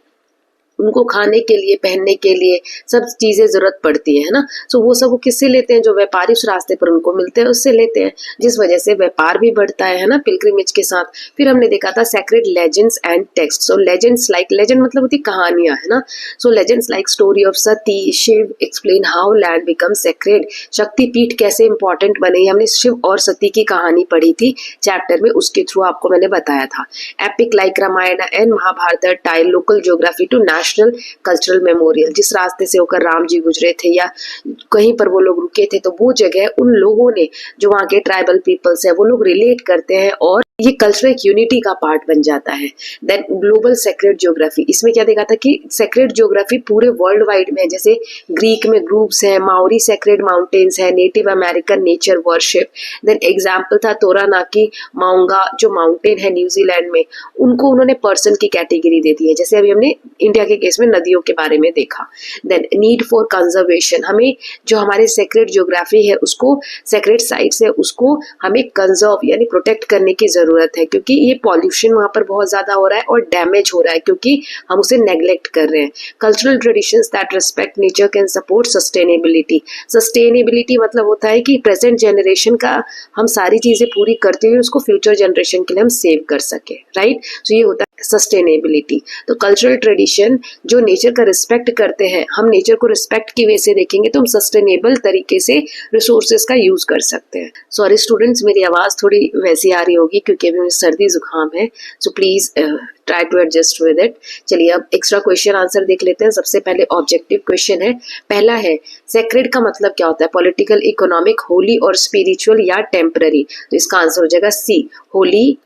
उनको खाने के लिए, पहनने के लिए सब चीजें जरूरत पड़ती है ना। सो वो सब वो किससे लेते हैं, जो व्यापारी उस रास्ते पर उनको मिलते हैं उससे लेते हैं, जिस वजह से व्यापार भी बढ़ता है ना पिलग्रिमेज के साथ। फिर हमने देखा था sacred legends and text. So legends like, legend मतलब होती कहानियां, है ना। So legends like story of Sati, Shiv explain how land become sacred. Shakti Peeth कैसे इंपॉर्टेंट बने, हमने शिव और सती की कहानी पढ़ी थी चैप्टर में, उसके थ्रू आपको मैंने बताया था। Epic like Ramayana and Mahabharata tile local geography to national cultural memorial. जिस रास्ते से होकर राम जी गुजरे थे या कहीं पर वो लोग रुके थे, तो वो जगह उन लोगों ने, जो वहाँ के ट्राइबल पीपल्स है, वो लोग रिलेट करते हैं और ये कल्चरल यूनिटी का पार्ट बन जाता है। देन ग्लोबल सेक्रेड ज्योग्राफी, इसमें क्या देखा था कि सेक्रेड ज्योग्राफी पूरे वर्ल्ड वाइड में है। जैसे ग्रीक में ग्रुप्स है, माओरी सेक्रेड माउंटेन्स है, native American nature worship. Then example था तोरानाकी माउंगा जो माउंटेन है न्यूजीलैंड में, उनको उन्होंने पर्सन की कैटेगरी दे दी है, जैसे अभी हमने इंडिया के केस में नदियों के बारे में देखा। देन नीड फॉर कंजर्वेशन, हमें जो हमारे सेक्रेड ज्योग्राफी है उसको, सेक्रेड साइट्स है उसको हमें कंजर्व यानी प्रोटेक्ट करने की जरूरत है, क्योंकि ये पॉल्यूशन वहां पर बहुत ज्यादा हो रहा है और डैमेज हो रहा है क्योंकि हम उसे नेग्लेक्ट कर रहे हैं। Cultural traditions that respect nature can support sustainability. Sustainability मतलब होता है कि प्रेजेंट जनरेशन का हम सारी चीजें पूरी करते हुए उसको फ्यूचर जनरेशन के लिए हम सेव कर सके, राइट। सो ये होता है सस्टेनेबिलिटी। तो कल्चरल ट्रेडिशन जो नेचर का रिस्पेक्ट करते हैं, हम नेचर को रिस्पेक्ट की वे से देखेंगे तो हम सस्टेनेबल तरीके से रिसोर्सेज का यूज कर सकते हैं। सॉरी स्टूडेंट्स, मेरी आवाज थोड़ी वैसी आ रही होगी क्योंकि अभी मुझे सर्दी जुकाम है, so please try to adjust with it. चलिए अब एक्स्ट्रा क्वेश्चन आंसर देख लेते हैं। सबसे पहले ऑब्जेक्टिव क्वेश्चन है, पहला है सेक्रेड का मतलब क्या होता है, पॉलिटिकल, इकोनॉमिक, होली और स्पिरिचुअल या टेम्पररी। तो इसका आंसर हो जाएगा सी, होली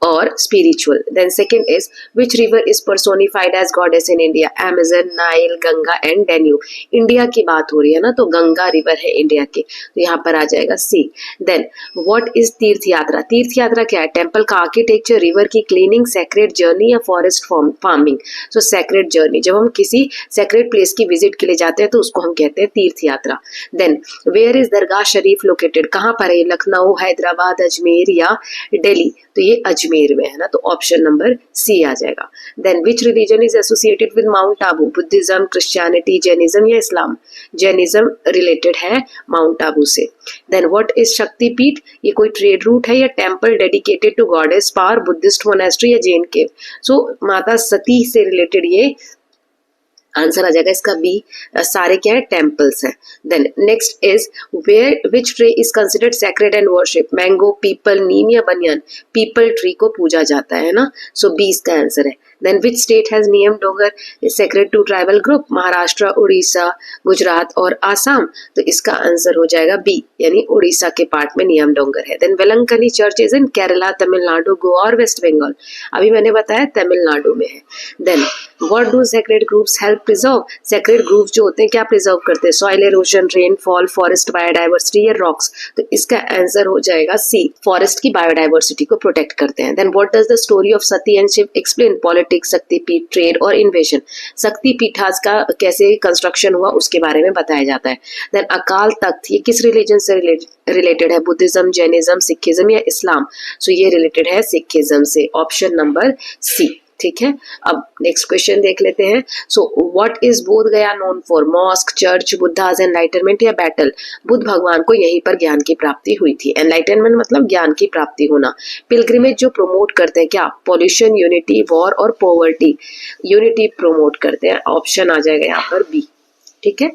और spiritual. Then second is which river is personified as goddess in India, Amazon, Nile, Ganga and Danube. India की बात हो रही है ना, तो गंगा रिवर है इंडिया की, तो यहाँ पर आ जाएगा सी। देन व्हाट इज तीर्थ यात्रा, तीर्थ यात्रा क्या है, टेम्पल का आर्किटेक्चर, रिवर की क्लीनिंग, सेक्रेड जर्नी या फॉरेस्ट फार्मिंग। सो सेक्रेड जर्नी, जब हम किसी सेक्रेड प्लेस की विजिट के लिए जाते हैं तो उसको हम कहते हैं तीर्थ यात्रा। Then where is Dargah Sharif located, कहाँ पर है, लखनऊ, हैदराबाद, अजमेर या दिल्ली। तो ये अजमेर अजमेर में है ना, तो ऑप्शन नंबर सी आ जाएगा। Then which religion is associated with mount Abu? Buddhism, Christianity, Jainism या इस्लाम? जैनिज्म रिलेटेड है माउंट आबू से। देन व्हाट इज शक्तिपीठ? ये कोई ट्रेड रूट है या temple dedicated to goddess power, Buddhist monastery या जैन केव? सो माता सती से रिलेटेड ये आंसर आ जाएगा इसका बी। सारे क्या है? टेम्पल्स हैं। Then next is where which tree is considered sacred and worship? Mango, peepal, neem या बनियान? पीपल ट्री को पूजा जाता है ना, सो बी इसका आंसर है। Then which state has Niyam Dongar is sacred to tribal group? Maharashtra, Orissa, Gujarat और आसाम? तो इसका आंसर हो जाएगा बी, यानी उड़ीसा के पार्ट में नियम डोंगर है। Then Velankanni church is in Kerala, Tamil Nadu, Goa और वेस्ट बंगाल? अभी मैंने बताया तमिलनाडु में है। Then what do sacred groups help preserve? Sacred groups जो होते हैं क्या प्रिजर्व करते हैं? Soil erosion, rainfall, forest biodiversity या रॉक्स? तो इसका आंसर हो जाएगा सी, फॉरेस्ट की बायोडाइवर्सिटी को प्रोटेक्ट करते हैं। Then what does the story of Sati and Shiv explain? Politics, Shaktipeeth, trade और इन्वेजन? शक्तिपीठास का कैसे कंस्ट्रक्शन हुआ उसके बारे में बताया जाता है। देन अकाल तख्त ये किस रिलीजन से रिलेटेड है? बुद्धिज्म, जैनिज्म, सिखिज्म या इस्लाम? सो ये रिलेटेड है सिखिज्म से, ऑप्शन नंबर सी। ठीक है, अब नेक्स्ट क्वेश्चन देख लेते हैं। So what is Bodh Gaya known for? Mosque, church, Buddha's enlightenment या बैटल? बुद्ध भगवान को यहीं पर ज्ञान की प्राप्ति हुई थी। एनलाइटनमेंट मतलब ज्ञान की प्राप्ति होना। पिलग्रिमेज जो प्रमोट करते हैं क्या? पॉल्यूशन, यूनिटी, वॉर और पॉवर्टी? यूनिटी प्रमोट करते हैं, ऑप्शन आ जाएगा यहाँ पर बी। ठीक है,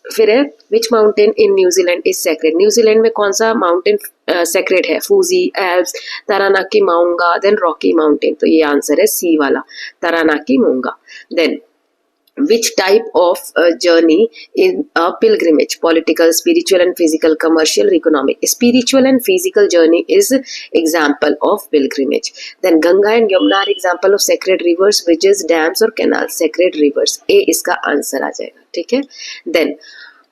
फिर है which mountain in New Zealand is sacred? New Zealand में कौन सा माउंटेन सेक्रेड है? Fuji, Alps, Taranaki Maunga, then Rocky mountain? तो ये आंसर है सी वाला, Taranaki Maunga. Then which type of journey in a pilgrimage? Political, spiritual and physical, commercial, economic? Spiritual and physical journey is example of pilgrimage. Then Ganga and Yamuna are example of sacred rivers, bridges, dams or canals? Sacred rivers, A इसका answer आ जाएगा। ठीक है, then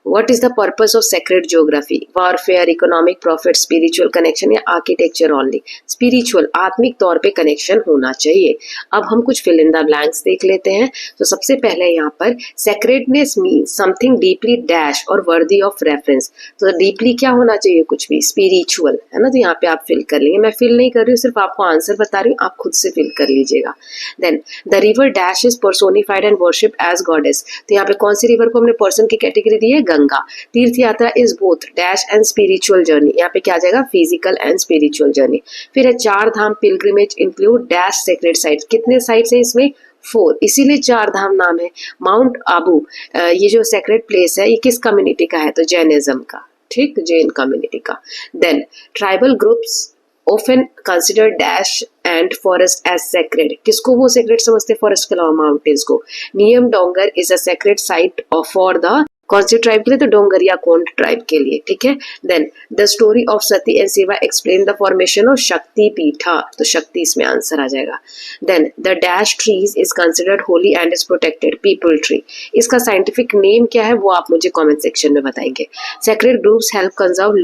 What is the purpose of sacred geography? Warfare, economic profit, spiritual connection या architecture only? Spiritual, आत्मिक तौर पे connection होना चाहिए। अब हम कुछ fill in the blanks देख लेते हैं। तो सबसे पहले यहाँ पर sacredness means something deeply dash और worthy of reference। तो deeply क्या होना चाहिए? कुछ भी spiritual है ना, तो यहाँ पे आप fill कर लेंगे। मैं fill नहीं कर रही हूँ, सिर्फ आपको आंसर बता रही हूँ, आप खुद से fill कर लीजिएगा। Then the river dash is personified and worshipped as goddess। तो यहाँ पे कौन सी river को हमने person की कैटेगरी दी है? Ganga. Tirth yatra is both dash and spiritual journey. यहाँ पे क्या आ जाएगा? Physical and spiritual journey. फिर है Char Dham pilgrimage include dash sacred sites. कितने साइट्स है इसमें? 4, इसीलिए चार धाम नाम है। माउंट आबू ये जो सेक्रेड प्लेस है ये किस कम्युनिटी का है? तो जैनिज्म का। ठीक, जैन कम्युनिटी का। Then tribal groups often consider dash and forest as sacred। किसको वो sacred समझते? फॉरेस्ट के अलावा माउंटेन्स को। नियम डोंगर is a sacred site for the कौन सी ट्राइब के लिए? तो डोंगरिया कोंड ट्राइब के लिए। ठीक है, then the story of Sati and Shiva explain the formation of Shakti Peetha. तो शक्ति इसमें आंसर आ जाएगा। Then the dash trees is considered holy and is protected. Peepal tree, इसका साइंटिफिक नेम क्या है वो आप मुझे कमेंट सेक्शन में बताएंगे। Sacred groups help conserve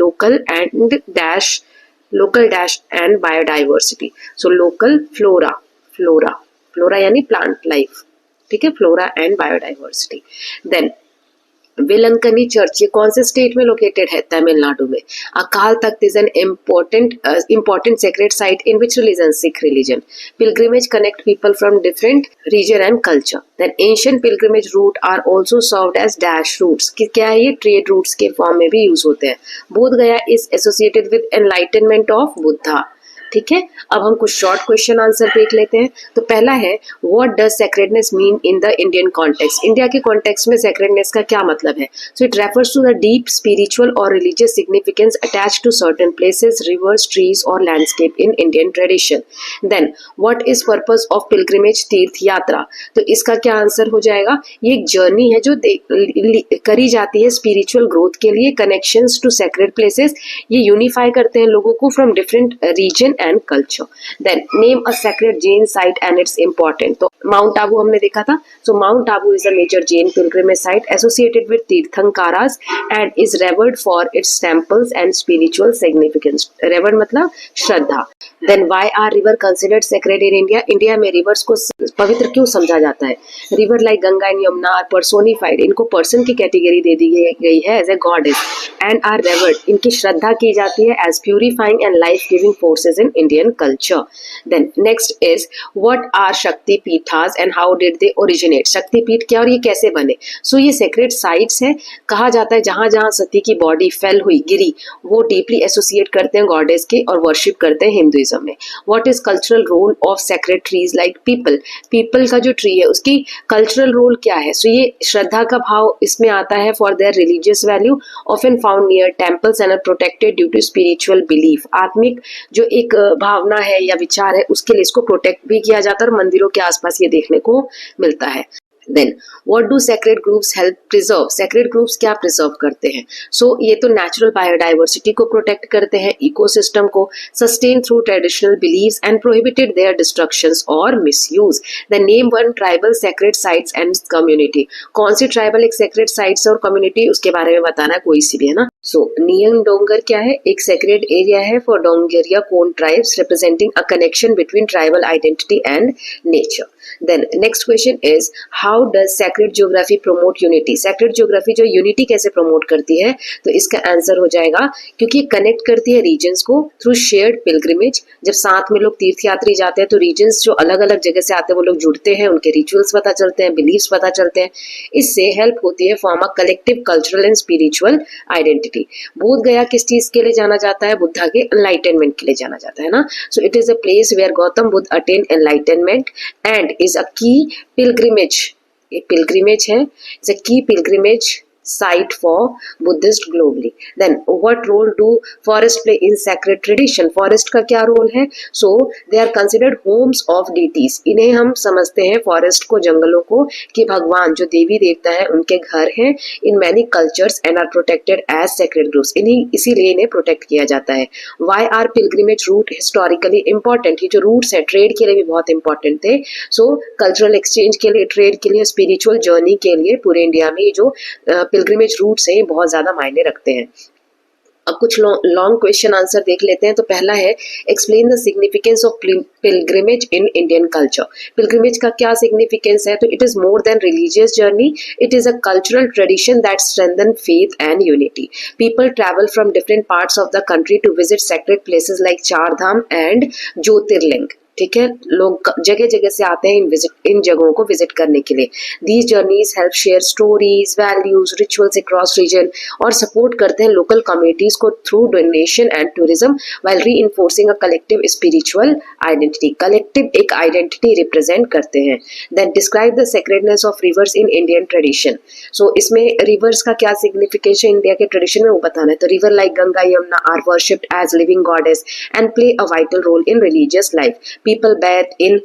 local dash and biodiversity. So local flora यानी प्लांट लाइफ। ठीक है, flora and biodiversity. Then Velankanni church ये कौन से स्टेट में लोकेटेड है? तमिलनाडु में। Akal Takht is an important sacred site in which religion? Sikh religion. Pilgrimage connect people from different region and culture. Then ancient pilgrimage route are also served as dash routes. क्या है ये? Trade routes के form में भी use होते हैं। बोध गया is associated with enlightenment of Buddha. ठीक है, अब हम कुछ शॉर्ट क्वेश्चन आंसर देख लेते हैं। तो पहला है what does sacredness mean in the Indian context? India के कॉन्टेक्स्ट में सेक्रेडनेस का क्या मतलब है? So it refers to the deep spiritual और religious significance attached to certain places, rivers, trees और landscape in Indian tradition. Then what is purpose of pilgrimage? Tirth yatra. तो इसका क्या आंसर हो जाएगा? ये एक जर्नी है जो करी जाती है स्पिरिचुअल ग्रोथ के लिए, कनेक्शंस टू सेक्रेड प्लेसेस। ये यूनिफाई करते हैं लोगों को from different region and culture। Then name a sacred Jain site and its important। तो माउंट आबू हमने देखा था। So Mount Abu is a major Jain pilgrimage site associated with Tirthankaras and is revered for its temples and spiritual significance। Revered मतलब श्रद्धा। Then why are river considered sacred in India? India में rivers को पवित्र क्यों समझा जाता है? River like Ganga and Yamuna are personified। इनको पर्सन की कैटेगरी दे दी गई है as a goddess. and are revered. इनकी श्रद्धा की जाती है as purifying and life-giving forces in Indian culture. Then next is what are Shakti Peethas and how did they originate? शक्ति पीठ क्या और ये कैसे बने? So ये sacred sites है, कहा जाता है जहाँ जहाँ सती की बॉडी फेल हुई, गिरी, वो डीपली एसोसिएट करते हैं गॉडेस के और वर्शिप करते हैं हिंदुइज्म में. What is cultural role of sacred trees like peepal? Peepal का जो ट्री है उसकी कल्चरल रोल क्या है? सो ये श्रद्धा का भाव इसमें आता है for their religious value, often found near temples and are protected due to spiritual belief. आत्मिक जो एक भावना है या विचार है उसके लिए इसको प्रोटेक्ट भी किया जाता है और मंदिरों के आसपास ये देखने को मिलता है. Then what do sacred groups help preserve? Sacred groups क्या preserve करते हैं? So ये तो natural biodiversity को protect करते हैं, ecosystem को sustain through traditional beliefs and prohibited their destructions or misuse. Then name one tribal sacred sites and community. कौन सी tribal एक sacred sites और community उसके बारे में बताना है कोई सी भी, है ना? So नियंग डोंगर क्या है? एक sacred area है for Dongaria Kond tribes representing a connection between tribal identity and nature. Then next question is how does sacred geography promote unity? Sacred geography जो unity कैसे promote करती है? तो इसका आंसर हो जाएगा क्योंकि connect करती है regions को through shared pilgrimage. जब साथ में लोग तीर्थ यात्री जाते हैं तो regions जो अलग अलग जगह से आते हैं वो लोग जुड़ते हैं, उनके rituals पता चलते हैं, beliefs पता चलते हैं. इससे help होती है form a collective cultural and spiritual identity. बोध गया किस चीज के लिए जाना जाता है? बुद्धा के enlightenment के लिए जाना जाता है ना. So it is a place where Gautam Buddha attained enlightenment and is a key pilgrimage. एक pilgrimage है, is a key pilgrimage site for Buddhists globally. Then what role do forest play in sacred tradition? Forest का क्या role है? So they are considered homes of deities. इन्हें हम समझते हैं forest को, जंगलों को, कि भगवान जो देवी देवता है उनके घर हैं in many cultures and are protected as sacred groves. इसीलिए इन्हें प्रोटेक्ट किया जाता है. Why are pilgrimage route historically important? ये जो रूट्स है ट्रेड के लिए भी बहुत इंपॉर्टेंट थे. So cultural exchange के लिए, ट्रेड के लिए, spiritual journey के लिए पूरे इंडिया में ये जो पिलग्रिमेज रूट्स हैं बहुत ज्यादा मायने रखते हैं. अब कुछ लॉन्ग क्वेश्चन आंसर देख लेते हैं. तो पहला है explain the significance of pilgrimage in Indian culture. Pilgrimage का क्या सिग्निफिकेंस है? तो it is more than religious journey, it is a cultural tradition that strengthen faith and unity. People travel from different parts of the country to visit sacred places like Char Dham and ज्योतिर्लिंग. ठीक है, लोग जगह जगह से आते हैं इन जगहों को विजिट करने के लिए. These journeys help share stories, values, rituals across region और सपोर्ट करते हैं लोकल कम्युनिटीज को through donation and tourism while reinforcing a collective spiritual identity. Collective एक आइडेंटिटी रिप्रेजेंट करते हैं. Then describe the sacredness of rivers in Indian tradition. So इसमें rivers का क्या सिग्निफिकेशन इंडिया के ट्रेडिशन में वो बताना है. तो river like Ganga, Yamuna are worshipped as living goddess and play a vital role in religious life. People bathe in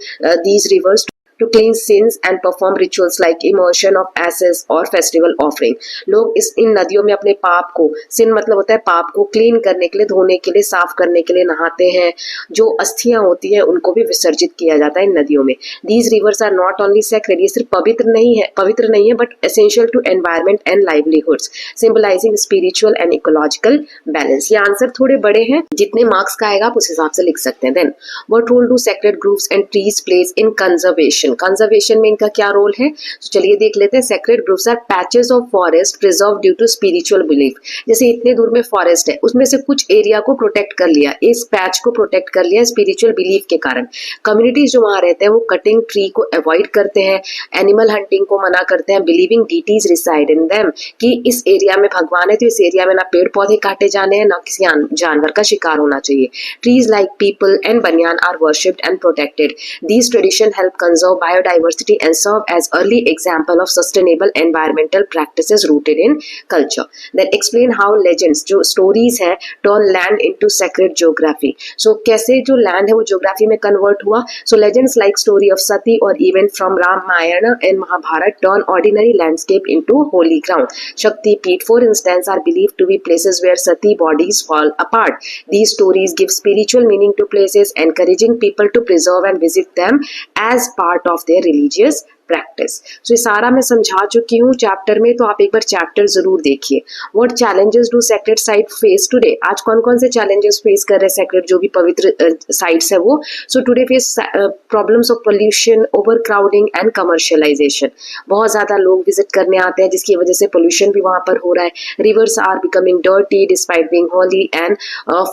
these rivers to cleanse sins and perform rituals like immersion of ashes or festival offering. लोग इन नदियों में अपने पाप को, sin मतलब होता है पाप को, क्लीन करने के लिए, धोने के लिए, साफ करने के लिए नहाते हैं. जो अस्थियां होती हैं उनको भी विसर्जित किया जाता है इन नदियों में. These rivers are not only sacred, ये सिर्फ पवित्र नहीं है but essential to environment and livelihoods, symbolizing spiritual and ecological balance. ये आंसर थोड़े बड़े हैं, जितने मार्क्स का आएगा आप उस हिसाब से लिख सकते हैं. Then what role do sacred groves and trees plays in conservation? Conservation में इनका क्या रोल है? तो चलिए देख लेते हैं. Sacred groups are patches of forest preserve due to spiritual belief. जैसे इतने दूर में फॉरेस्ट है, उसमें से कुछ एरिया को प्रोटेक्ट कर लिया, इस पैच को प्रोटेक्ट कर लिया स्पिरिचुअल बिलीफ के कारण. कम्युनिटीज जो वहां रहते हैं वो कटिंग ट्री को अवॉइड करते हैं, एनिमल हंटिंग को मना करते हैं, believing deities reside in them कि इस एरिया में भगवान है तो इस एरिया में ना पेड़ पौधे काटे जाने हैं ना किसी जानवर का शिकार होना चाहिए. Trees like peepal and banyan are worshipped and protected. These tradition help conserve biodiversity and serve as early example of sustainable environmental practices rooted in culture. Then explain how legends, जो stories हैं, turn land into sacred geography. So कैसे जो land है वो geography में convert हुआ? So legends like story of Sati or even from Ramayana and Mahabharata turn ordinary landscape into holy ground. Shakti Peeth, for instance, are believed to be places where Sati bodies fall apart. These stories give spiritual meaning to places, encouraging people to preserve and visit them as part of their religious practice. सो ये सारा मैं समझा चुकी हूँ chapter में, तो आप एक बार चैप्टर जरूर देखिए। What challenges do sacred site face today, आज कौन कौन से चैलेंजेस फेस कर रहे हैं सेक्रेड जो भी पवित्र साइट्स है वो। So today face problems of pollution, over crowding and commercialisation. बहुत ज्यादा लोग विजिट करने आते हैं जिसकी वजह से पोल्यूशन भी वहां पर हो रहा है। Rivers are becoming dirty despite being holy and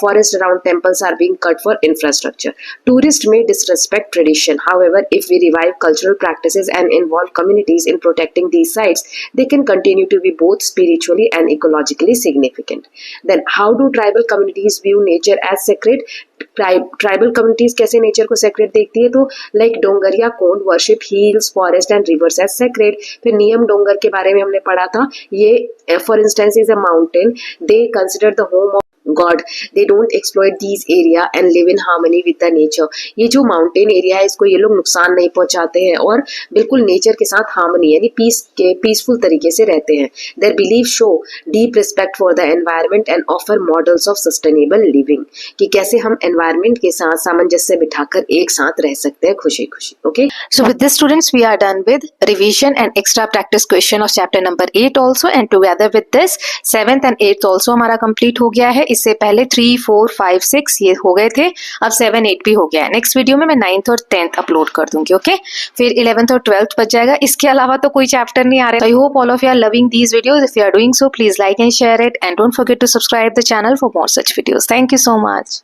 forest around temples are being cut for infrastructure. Tourist may disrespect tradition. However, if we revive cultural practices and involve communities in protecting these sites, they can continue to be both spiritually and ecologically significant. Then, how do tribal communities view nature as sacred? Tribal communities कैसे nature को sacred देखती है, तो like Dongria Kondh worship hills, forest and rivers as sacred. फिर नियम डोंगर के बारे में हमने पढ़ा था, ये for instance is a mountain, they consider the home of God, they don't exploit these area and live in harmony with the nature. ये जो माउंटेन एरिया है इसको ये लोग नुकसान नहीं पहुंचाते हैं और बिल्कुल नेचर के साथ हार्मनी यानी पीसफुल तरीके से रहते हैं। Their beliefs show deep respect for the environment and offer models of sustainable living, कि कैसे हम environment के साथ सामंजस्य बिठाकर एक साथ रह सकते हैं खुशी खुशी। Okay? So with this students we are done with revision and extra practice question of chapter number 8 also, and together with this 7th and 8th also हमारा complete हो गया है। इससे पहले 3, 4, 5, 6 ये हो गए थे, अब 7, 8 भी हो गया है। नेक्स्ट वीडियो में मैं 9th और 10th अपलोड कर दूंगी। ओके, फिर 11th और 12th बच जाएगा। इसके अलावा तो कोई चैप्टर नहीं आ रहा है। I hope all of you are loving these videos. If you are doing so please like and share it and don't forget to subscribe the channel for more such videos. Thank you so much.